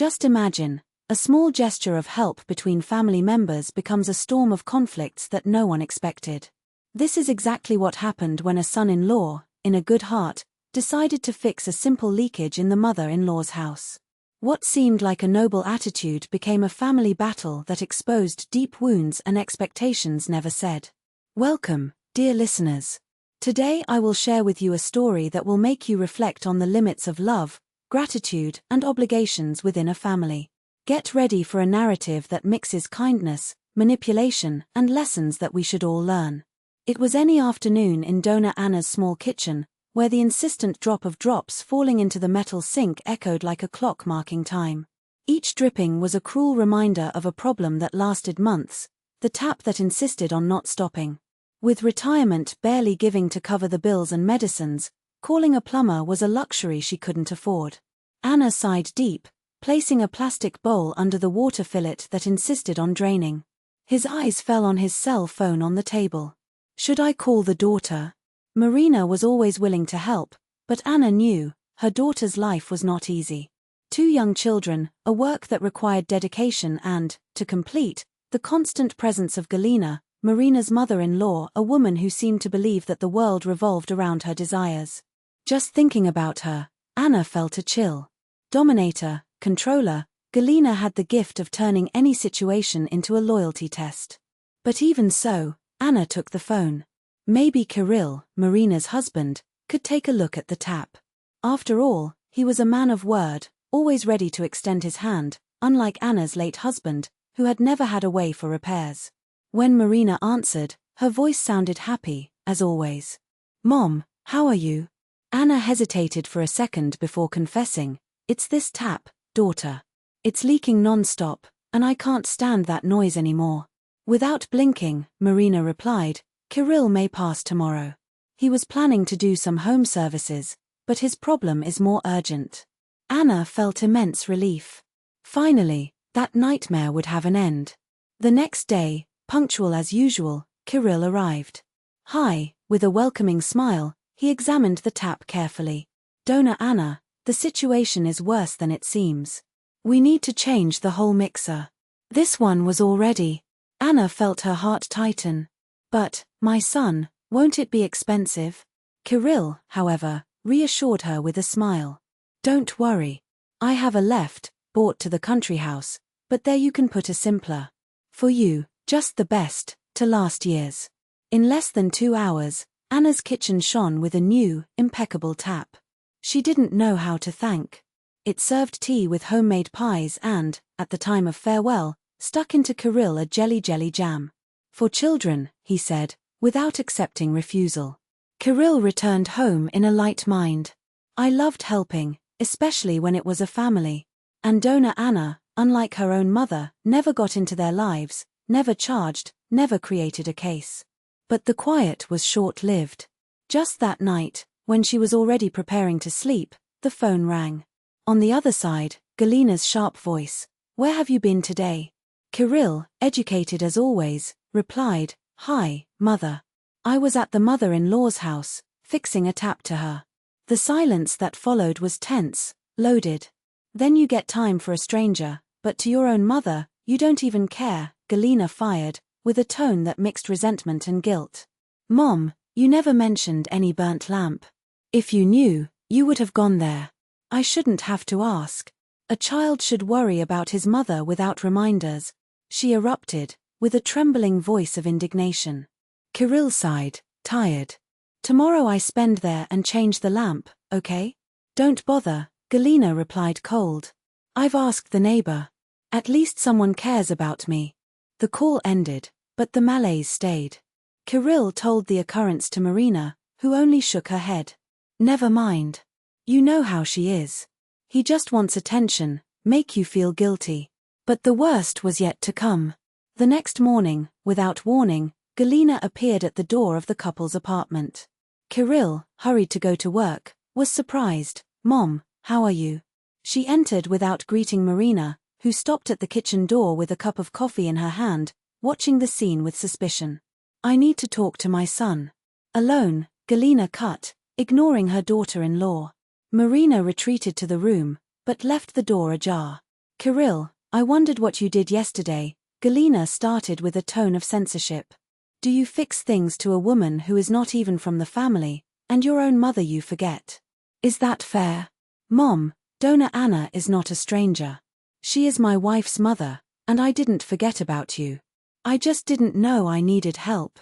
Just imagine, a small gesture of help between family members becomes a storm of conflicts that no one expected. This is exactly what happened when a son-in-law, in a good heart, decided to fix a simple leakage in the mother-in-law's house. What seemed like a noble attitude became a family battle that exposed deep wounds and expectations never said. Welcome, dear listeners. Today I will share with you a story that will make you reflect on the limits of love, gratitude, and obligations within a family. Get ready for a narrative that mixes kindness, manipulation, and lessons that we should all learn. It was any afternoon in Dona Anna's small kitchen, where the insistent drop of drops falling into the metal sink echoed like a clock marking time. Each dripping was a cruel reminder of a problem that lasted months, the tap that insisted on not stopping. With retirement barely giving to cover the bills and medicines, calling a plumber was a luxury she couldn't afford. Anna sighed deep, placing a plastic bowl under the water fillet that insisted on draining. His eyes fell on his cell phone on the table. Should I call the daughter? Marina was always willing to help, but Anna knew, her daughter's life was not easy. 2 young children, a work that required dedication and, to complete, the constant presence of Galina, Marina's mother-in-law, a woman who seemed to believe that the world revolved around her desires. Just thinking about her, Anna felt a chill. Dominator, controller, Galina had the gift of turning any situation into a loyalty test. But even so, Anna took the phone. Maybe Kirill, Marina's husband, could take a look at the tap. After all, he was a man of word, always ready to extend his hand, unlike Anna's late husband, who had never had a way for repairs. When Marina answered, her voice sounded happy, as always. "Mom, how are you?" Anna hesitated for a second before confessing, "It's this tap, daughter. It's leaking non-stop, and I can't stand that noise anymore." Without blinking, Marina replied, "Kirill may pass tomorrow. He was planning to do some home services, but his problem is more urgent." Anna felt immense relief. Finally, that nightmare would have an end. The next day, punctual as usual, Kirill arrived. "Hi," with a welcoming smile, he examined the tap carefully. "Dona Anna, the situation is worse than it seems. We need to change the whole mixer." This one was already. Anna felt her heart tighten. "But, my son, won't it be expensive?" Kirill, however, reassured her with a smile. "Don't worry. I have a left, bought to the country house, but there you can put a simpler. For you, just the best, to last years." In less than 2 hours, Anna's kitchen shone with a new, impeccable tap. She didn't know how to thank. It served tea with homemade pies and, at the time of farewell, stuck into Kirill a jelly jam. "For children," he said, without accepting refusal. Kirill returned home in a light mind. "I loved helping, especially when it was a family." And Dona Anna, unlike her own mother, never got into their lives, never charged, never created a case. But the quiet was short-lived. Just that night, when she was already preparing to sleep, the phone rang. On the other side, Galina's sharp voice, "Where have you been today?" Kirill, educated as always, replied, "Hi, mother. I was at the mother-in-law's house, fixing a tap to her." The silence that followed was tense, loaded. "Then you get time for a stranger, but to your own mother, you don't even care," Galina fired, with a tone that mixed resentment and guilt. "Mom, you never mentioned any burnt lamp. If you knew, you would have gone there. I shouldn't have to ask. A child should worry about his mother without reminders," she erupted, with a trembling voice of indignation. Kirill sighed, tired. "Tomorrow I spend there and change the lamp, okay?" "Don't bother," Galina replied cold. "I've asked the neighbor. At least someone cares about me." The call ended, but the malaise stayed. Kirill told the occurrence to Marina, who only shook her head. "Never mind. You know how she is. He just wants attention, make you feel guilty." But the worst was yet to come. The next morning, without warning, Galina appeared at the door of the couple's apartment. Kirill, hurried to go to work, was surprised. "Mom, how are you?" She entered without greeting Marina, who stopped at the kitchen door with a cup of coffee in her hand, watching the scene with suspicion. "I need to talk to my son." Alone, Galina cut, ignoring her daughter-in-law. Marina retreated to the room, but left the door ajar. Kirill, I wondered what you did yesterday, Galina started with a tone of censorship. Do you fix things to a woman who is not even from the family, and your own mother you forget? Is that fair? Mom, Dona Anna is not a stranger. She is my wife's mother, and I didn't forget about you. I just didn't know I needed help.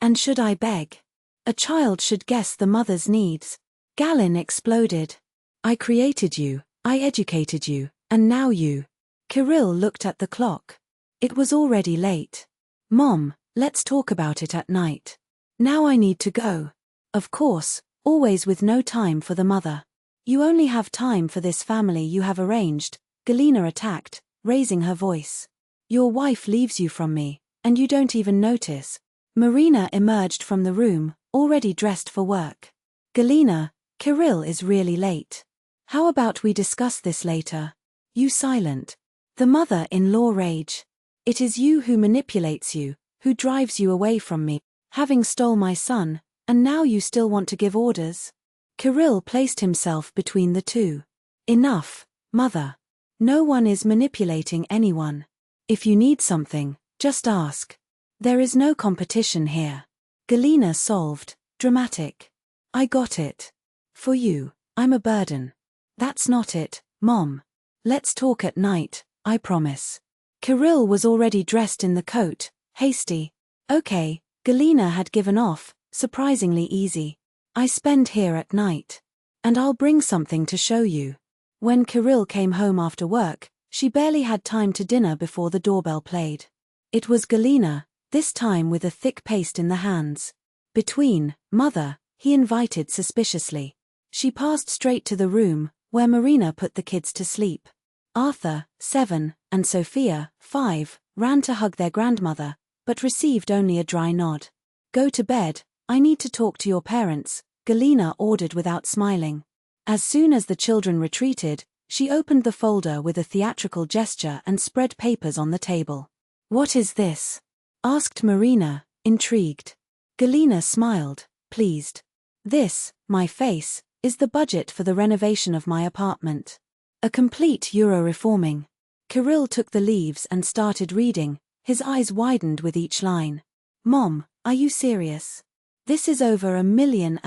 And should I beg? A child should guess the mother's needs. Galin exploded. I created you, I educated you, and now you. Kirill looked at the clock. It was already late. Mom, let's talk about it at night. Now I need to go. Of course, always with no time for the mother. You only have time for this family you have arranged, Galina attacked, raising her voice. Your wife leaves you from me, and you don't even notice. Marina emerged from the room, already dressed for work. Galina, Kirill is really late. How about we discuss this later? You silent. The mother-in-law rage. It is you who manipulates you, who drives you away from me, having stole my son, and now you still want to give orders? Kirill placed himself between the two. Enough, mother. No one is manipulating anyone. If you need something, just ask. There is no competition here. Galina solved, dramatic. I got it. For you, I'm a burden. That's not it, Mom. Let's talk at night, I promise. Kirill was already dressed in the coat, hasty. Okay, Galina had given off, surprisingly easy. I spend here at night. And I'll bring something to show you. When Kirill came home after work, she barely had time to dinner before the doorbell played. It was Galina, this time with a thick paste in the hands. Between, mother, he invited suspiciously. She passed straight to the room, where Marina put the kids to sleep. Arthur, 7, and Sophia, 5, ran to hug their grandmother, but received only a dry nod. Go to bed, I need to talk to your parents, Galina ordered without smiling. As soon as the children retreated, she opened the folder with a theatrical gesture and spread papers on the table. What is this? Asked Marina, intrigued. Galina smiled, pleased. This, my face, is the budget for the renovation of my apartment. A complete Euro-reforming. Kirill took the leaves and started reading, his eyes widened with each line. Mom, are you serious? This is over $1.5 million.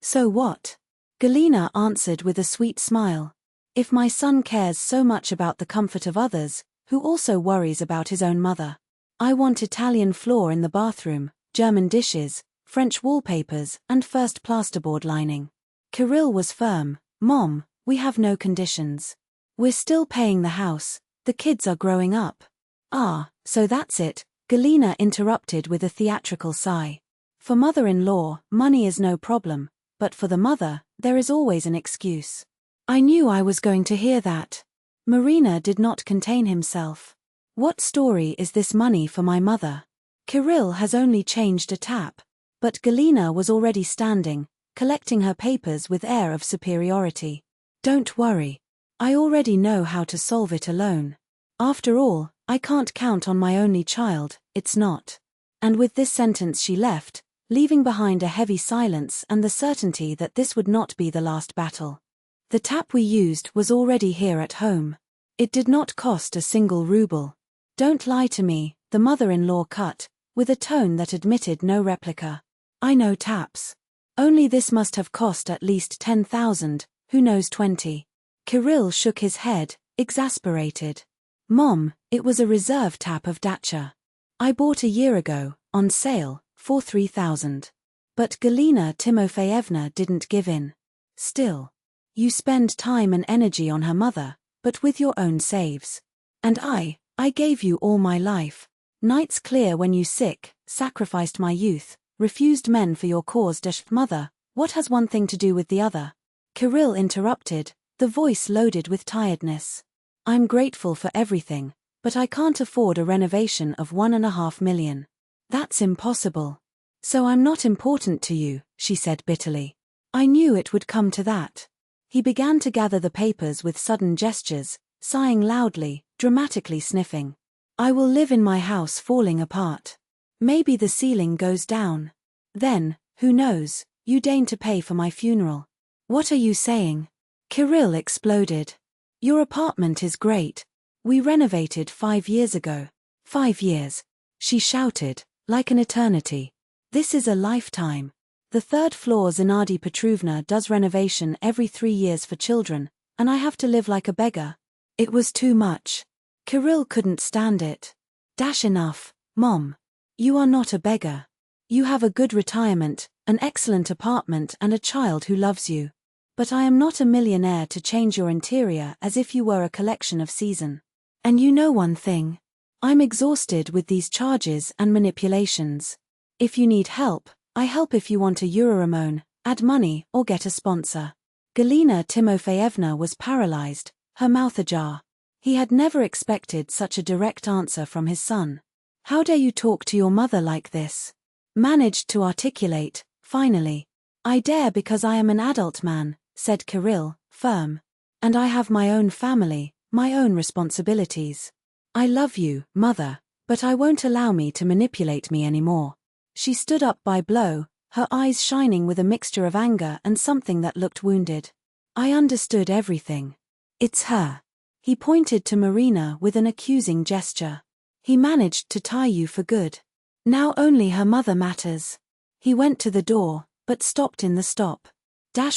So what? Galina answered with a sweet smile. If my son cares so much about the comfort of others, who also worries about his own mother? I want Italian floor in the bathroom, German dishes, French wallpapers, and first plasterboard lining. Kirill was firm. Mom, we have no conditions. We're still paying the house, the kids are growing up. Ah, so that's it, Galina interrupted with a theatrical sigh. For mother-in-law, money is no problem, but for the mother, there is always an excuse. I knew I was going to hear that. Marina did not contain himself. What story is this money for my mother? Kirill has only changed a tap. But Galina was already standing, collecting her papers with air of superiority. Don't worry. I already know how to solve it alone. After all, I can't count on my only child, it's not. And with this sentence she left, leaving behind a heavy silence and the certainty that this would not be the last battle. The tap we used was already here at home. It did not cost a single ruble. Don't lie to me, the mother-in-law cut, with a tone that admitted no replica. I know taps. Only this must have cost at least 10,000, who knows 20. Kirill shook his head, exasperated. Mom, it was a reserve tap of Dacia. I bought a year ago, on sale, for 3,000. But Galina Timofeyevna didn't give in. Still. You spend time and energy on her mother, but with your own saves. And I gave you all my life. Nights clear when you sick, sacrificed my youth, refused men for your cause. Mother, what has one thing to do with the other? Kirill interrupted, the voice loaded with tiredness. I'm grateful for everything, but I can't afford a renovation of $1.5 million. That's impossible. So I'm not important to you, she said bitterly. I knew it would come to that. He began to gather the papers with sudden gestures, sighing loudly, dramatically sniffing. I will live in my house falling apart. Maybe the ceiling goes down. Then, who knows, you deign to pay for my funeral. What are you saying? Kirill exploded. Your apartment is great. We renovated 5 years ago. 5 years. She shouted, like an eternity. This is a lifetime. The third floor Zinadi Petrovna does renovation every 3 years for children, and I have to live like a beggar. It was too much. Kirill couldn't stand it. Enough, Mom. You are not a beggar. You have a good retirement, an excellent apartment and a child who loves you. But I am not a millionaire to change your interior as if you were a collection of season. And you know one thing. I'm exhausted with these charges and manipulations. If you need help, I help. If you want a Euroramon, add money or get a sponsor. Galina Timofeyevna was paralyzed, her mouth ajar. He had never expected such a direct answer from his son. How dare you talk to your mother like this? Managed to articulate, finally. I dare because I am an adult man, said Kirill, firm. And I have my own family, my own responsibilities. I love you, mother, but I won't allow me to manipulate me anymore. She stood up by blow, her eyes shining with a mixture of anger and something that looked wounded. I understood everything. It's her. He pointed to Marina with an accusing gesture. He managed to tie you for good. Now only her mother matters. He went to the door, but stopped in the stop.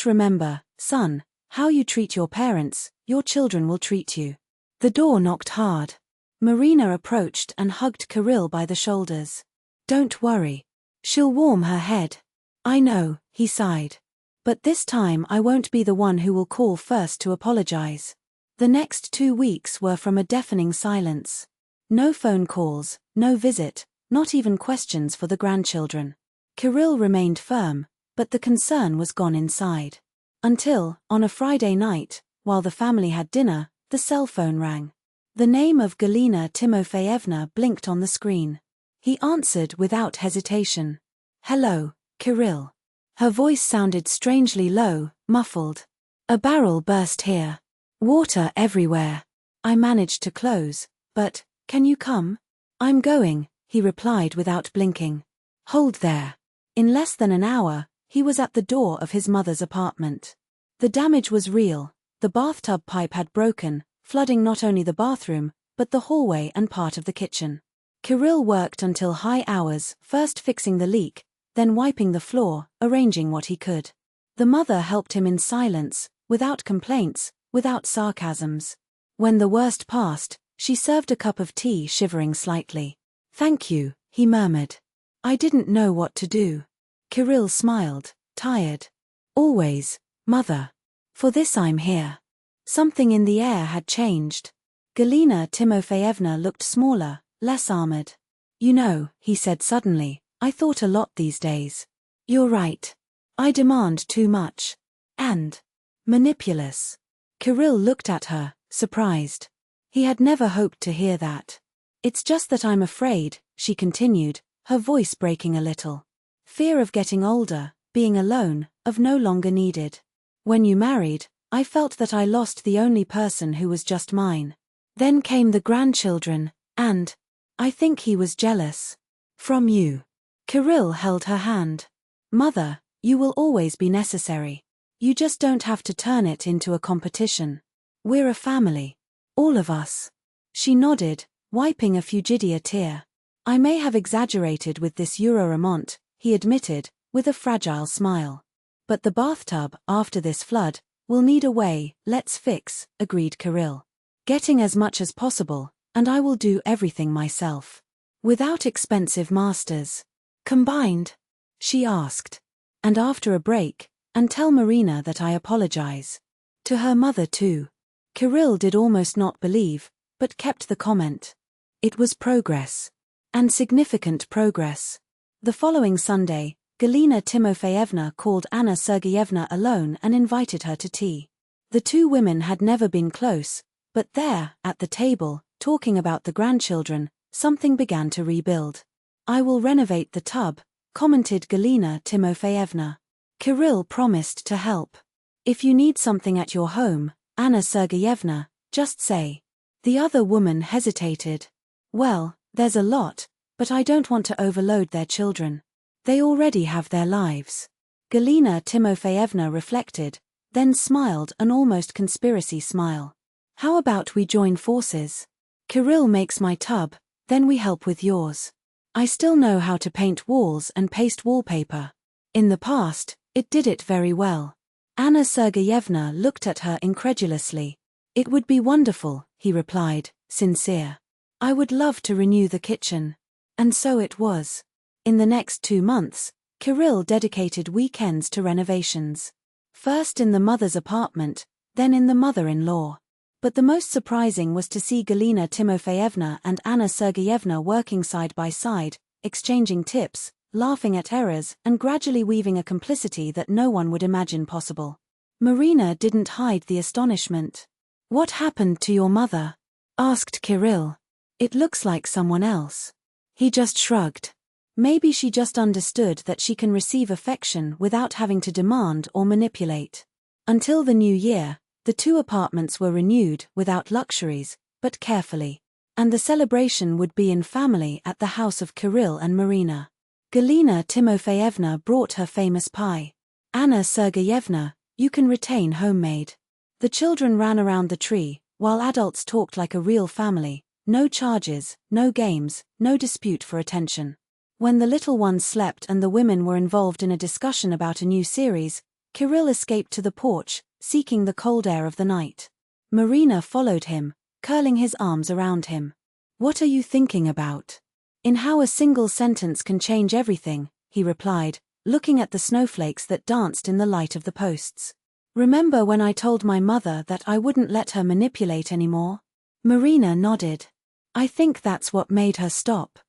Remember, son, how you treat your parents, your children will treat you. The door knocked hard. Marina approached and hugged Kirill by the shoulders. Don't worry. She'll warm her head. I know, he sighed. But this time I won't be the one who will call first to apologize. The next 2 weeks were from a deafening silence. No phone calls, no visit, not even questions for the grandchildren. Kirill remained firm, but the concern was gone inside. Until, on a Friday night, while the family had dinner, the cell phone rang. The name of Galina Timofeyevna blinked on the screen. He answered without hesitation. Hello, Kirill. Her voice sounded strangely low, muffled. A barrel burst here. Water everywhere. I managed to close, but, can you come? I'm going, he replied without blinking. Hold there. In less than an hour, he was at the door of his mother's apartment. The damage was real. The bathtub pipe had broken, flooding not only the bathroom, but the hallway and part of the kitchen. Kirill worked until high hours, first fixing the leak, then wiping the floor, arranging what he could. The mother helped him in silence, without complaints, without sarcasms. When the worst passed, she served a cup of tea, shivering slightly. Thank you, he murmured. I didn't know what to do. Kirill smiled, tired. Always, mother. For this I'm here. Something in the air had changed. Galina Timofeyevna looked smaller, less armored. You know, he said suddenly, I thought a lot these days. You're right. I demand too much. And manipulous. Kirill looked at her, surprised. He had never hoped to hear that. It's just that I'm afraid, she continued, her voice breaking a little. Fear of getting older, being alone, of no longer needed. When you married, I felt that I lost the only person who was just mine. Then came the grandchildren, and I think he was jealous. From you. Kirill held her hand. Mother, you will always be necessary. You just don't have to turn it into a competition. We're a family. All of us. She nodded, wiping a fugidia tear. I may have exaggerated with this Euroramont, he admitted, with a fragile smile. But the bathtub, after this flood, will need a way, let's fix, agreed Kirill. Getting as much as possible, and I will do everything myself. Without expensive masters. Combined? She asked. And after a break, and tell Marina that I apologize. To her mother too. Kirill did almost not believe, but kept the comment. It was progress. And significant progress. The following Sunday, Galina Timofeyevna called Anna Sergeyevna alone and invited her to tea. The two women had never been close, but there, at the table, talking about the grandchildren, something began to rebuild. I will renovate the tub, commented Galina Timofeyevna. Kirill promised to help. If you need something at your home, Anna Sergeyevna, just say. The other woman hesitated. Well, there's a lot, but I don't want to overload their children. They already have their lives. Galina Timofeyevna reflected, then smiled an almost conspiracy smile. How about we join forces? Kirill makes my tub, then we help with yours. I still know how to paint walls and paste wallpaper. In the past, it did it very well. Anna Sergeyevna looked at her incredulously. It would be wonderful, he replied, sincere. I would love to renew the kitchen. And so it was. In the next 2 months, Kirill dedicated weekends to renovations. First in the mother's apartment, then in the mother-in-law. But the most surprising was to see Galina Timofeyevna and Anna Sergeyevna working side by side, exchanging tips, laughing at errors, and gradually weaving a complicity that no one would imagine possible. Marina didn't hide the astonishment. What happened to your mother? Asked Kirill. It looks like someone else. He just shrugged. Maybe she just understood that she can receive affection without having to demand or manipulate. Until the new year, the 2 apartments were renewed without luxuries, but carefully. And the celebration would be in family at the house of Kirill and Marina. Galina Timofeyevna brought her famous pie. Anna Sergeyevna, you can retain homemade. The children ran around the tree, while adults talked like a real family. No charges, no games, no dispute for attention. When the little ones slept and the women were involved in a discussion about a new series, Kirill escaped to the porch, seeking the cold air of the night. Marina followed him, curling his arms around him. What are you thinking about? In how a single sentence can change everything, he replied, looking at the snowflakes that danced in the light of the posts. Remember when I told my mother that I wouldn't let her manipulate anymore? Marina nodded. I think that's what made her stop.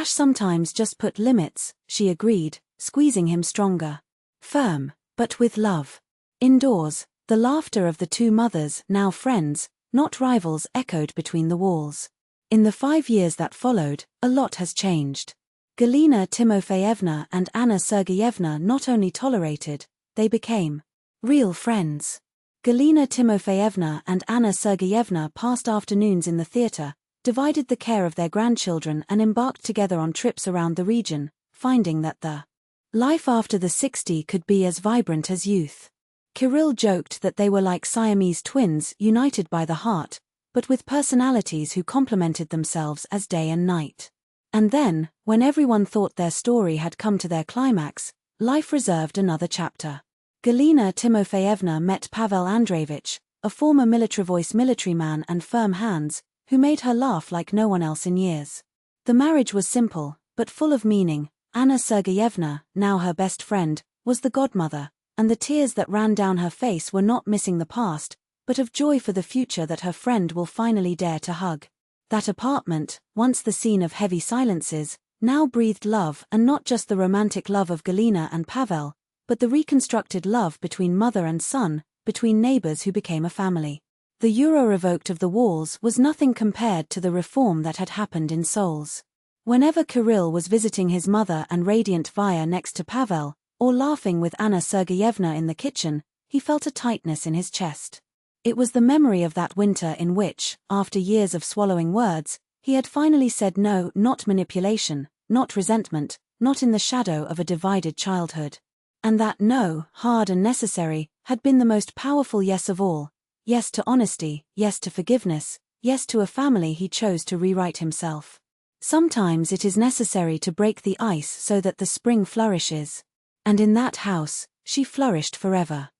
Sometimes just put limits, she agreed, squeezing him stronger. Firm, but with love. Indoors, the laughter of the 2 mothers, now friends, not rivals, echoed between the walls. In the 5 years that followed, a lot has changed. Galina Timofeyevna and Anna Sergeyevna not only tolerated, they became real friends. Galina Timofeyevna and Anna Sergeyevna passed afternoons in the theater, divided the care of their grandchildren and embarked together on trips around the region, finding that the life after the 60 could be as vibrant as youth. Kirill joked that they were like Siamese twins united by the heart, but with personalities who complemented themselves as day and night. And then, when everyone thought their story had come to their climax, life reserved another chapter. Galina Timofeyevna met Pavel Andreevich, a former Militrovoice military man and firm hands, who made her laugh like no one else in years. The marriage was simple, but full of meaning. Anna Sergeyevna, now her best friend, was the godmother, and the tears that ran down her face were not missing the past, but of joy for the future that her friend will finally dare to hug. That apartment, once the scene of heavy silences, now breathed love, and not just the romantic love of Galina and Pavel, but the reconstructed love between mother and son, between neighbors who became a family. The euro revoked of the walls was nothing compared to the reform that had happened in souls. Whenever Kirill was visiting his mother and radiant Vaya next to Pavel, or laughing with Anna Sergeyevna in the kitchen, he felt a tightness in his chest. It was the memory of that winter in which, after years of swallowing words, he had finally said no, not manipulation, not resentment, not in the shadow of a divided childhood. And that no, hard and necessary, had been the most powerful yes of all. Yes to honesty, yes to forgiveness, yes to a family he chose to rewrite himself. Sometimes it is necessary to break the ice so that the spring flourishes. And in that house, she flourished forever.